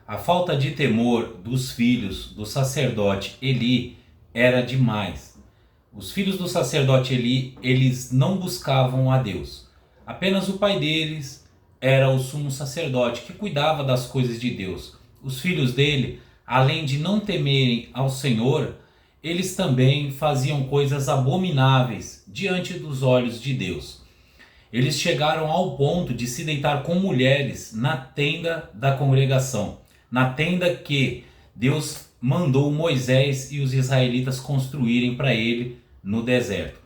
A falta de temor dos filhos do sacerdote Eli era demais. Os filhos do sacerdote Eli, eles não buscavam a Deus. Apenas o pai deles era o sumo sacerdote, que cuidava das coisas de Deus. Os filhos dele, além de não temerem ao Senhor, eles também faziam coisas abomináveis diante dos olhos de Deus. Eles chegaram ao ponto de se deitar com mulheres na tenda da congregação, na tenda que Deus mandou Moisés e os israelitas construírem para ele no deserto.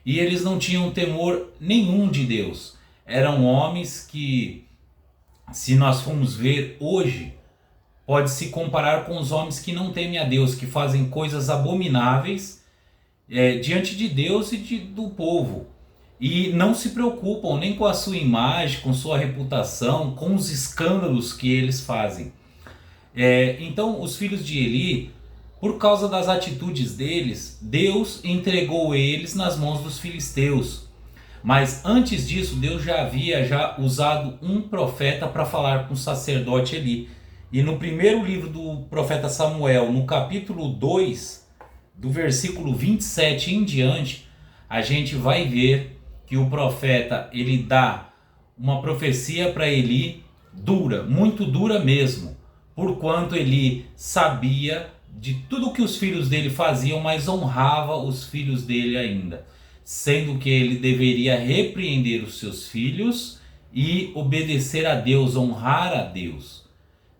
E eles não tinham temor nenhum de Deus. Eram homens que, se nós formos ver hoje, pode se comparar com os homens que não temem a Deus, que fazem coisas abomináveis diante de Deus e do povo. E não se preocupam nem com a sua imagem, com sua reputação, com os escândalos que eles fazem. Então os filhos de Eli, por causa das atitudes deles, Deus entregou eles nas mãos dos filisteus. Mas antes disso, Deus já havia usado um profeta para falar com o sacerdote Eli. E no primeiro livro do profeta Samuel, no capítulo 2, do versículo 27 em diante, a gente vai ver que o profeta, ele dá uma profecia para Eli dura, muito dura mesmo, porquanto Eli sabia de tudo que os filhos dele faziam, mas honrava os filhos dele ainda, sendo que ele deveria repreender os seus filhos e obedecer a Deus, honrar a Deus.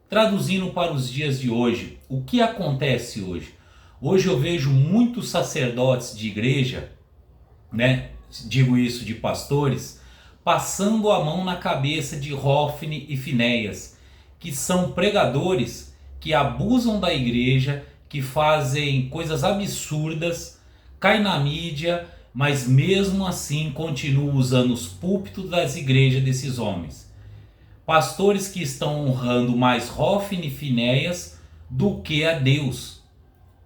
Traduzindo para os dias de hoje, o que acontece hoje? Hoje eu vejo muitos sacerdotes de igreja, digo isso de pastores, passando a mão na cabeça de Hófni e Finéias, que são pregadores que abusam da igreja, que fazem coisas absurdas, caem na mídia, mas mesmo assim continuam usando os púlpitos das igrejas desses homens. Pastores que estão honrando mais Hófni e Finéias do que a Deus.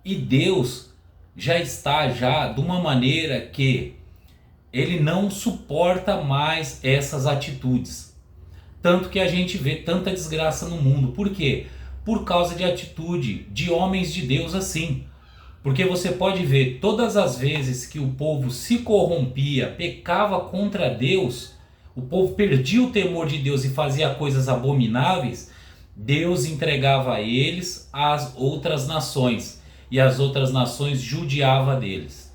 E Deus já está de uma maneira que ele não suporta mais essas atitudes. Tanto que a gente vê tanta desgraça no mundo. Por quê? Por causa de atitude de homens de Deus assim. Porque você pode ver, todas as vezes que o povo se corrompia, pecava contra Deus, o povo perdia o temor de Deus e fazia coisas abomináveis, Deus entregava a eles às outras nações. E as outras nações judiavam deles.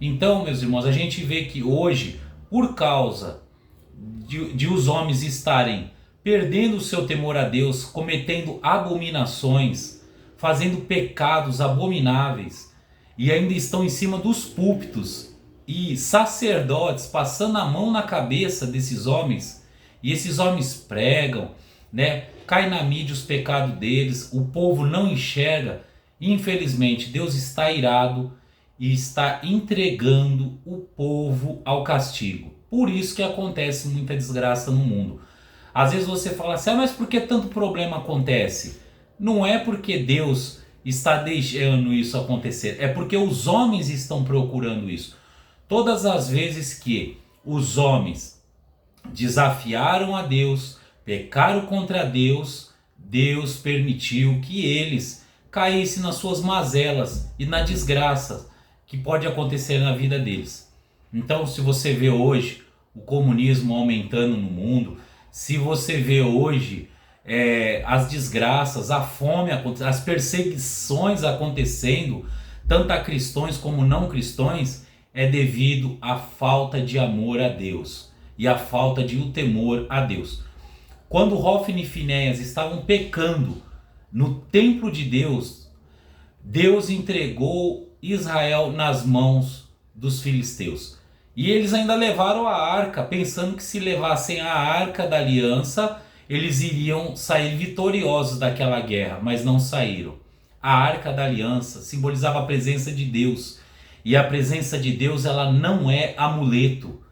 Então, meus irmãos, a gente vê que hoje, por causa de os homens estarem perdendo o seu temor a Deus, cometendo abominações, fazendo pecados abomináveis, e ainda estão em cima dos púlpitos, e sacerdotes passando a mão na cabeça desses homens, e esses homens pregam, cai na mídia os pecados deles, o povo não enxerga. Infelizmente, Deus está irado e está entregando o povo ao castigo. Por isso que acontece muita desgraça no mundo. Às vezes você fala assim, mas por que tanto problema acontece? Não é porque Deus está deixando isso acontecer, é porque os homens estão procurando isso. Todas as vezes que os homens desafiaram a Deus, pecaram contra Deus, Deus permitiu que eles caíssem nas suas mazelas e na desgraça que pode acontecer na vida deles. Então, se você vê hoje o comunismo aumentando no mundo, se você vê hoje as desgraças, a fome, as perseguições acontecendo, tanto a cristãos como não cristãos, é devido à falta de amor a Deus e à falta de temor a Deus. Quando Hófni e Finéias estavam pecando no templo de Deus, Deus entregou Israel nas mãos dos filisteus. E eles ainda levaram a arca, pensando que se levassem a arca da aliança, eles iriam sair vitoriosos daquela guerra, mas não saíram. A arca da aliança simbolizava a presença de Deus. E a presença de Deus, ela não é amuleto.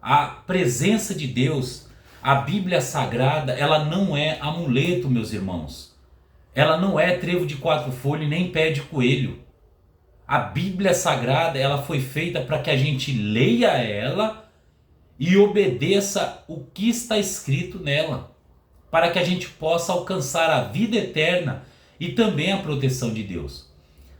A presença de Deus, a Bíblia Sagrada, ela não é amuleto, meus irmãos. Ela não é trevo de 4 folhas nem pé de coelho. A Bíblia Sagrada, ela foi feita para que a gente leia ela e obedeça o que está escrito nela, para que a gente possa alcançar a vida eterna e também a proteção de Deus.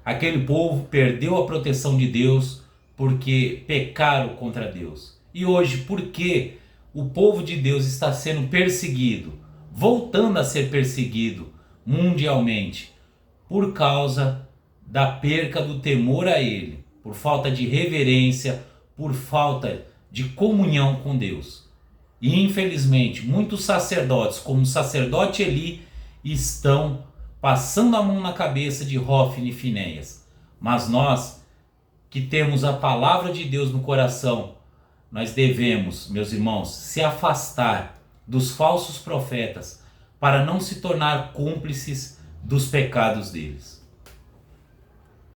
Aquele povo perdeu a proteção de Deus porque pecaram contra Deus. E hoje, por que o povo de Deus está sendo perseguido, voltando a ser perseguido mundialmente? Por causa da perca do temor a Ele, por falta de reverência, por falta de comunhão com Deus. E infelizmente, muitos sacerdotes, como o sacerdote Eli, estão passando a mão na cabeça de Hófni e Finéias. Mas nós, que temos a palavra de Deus no coração, nós devemos, meus irmãos, se afastar dos falsos profetas para não se tornar cúmplices dos pecados deles.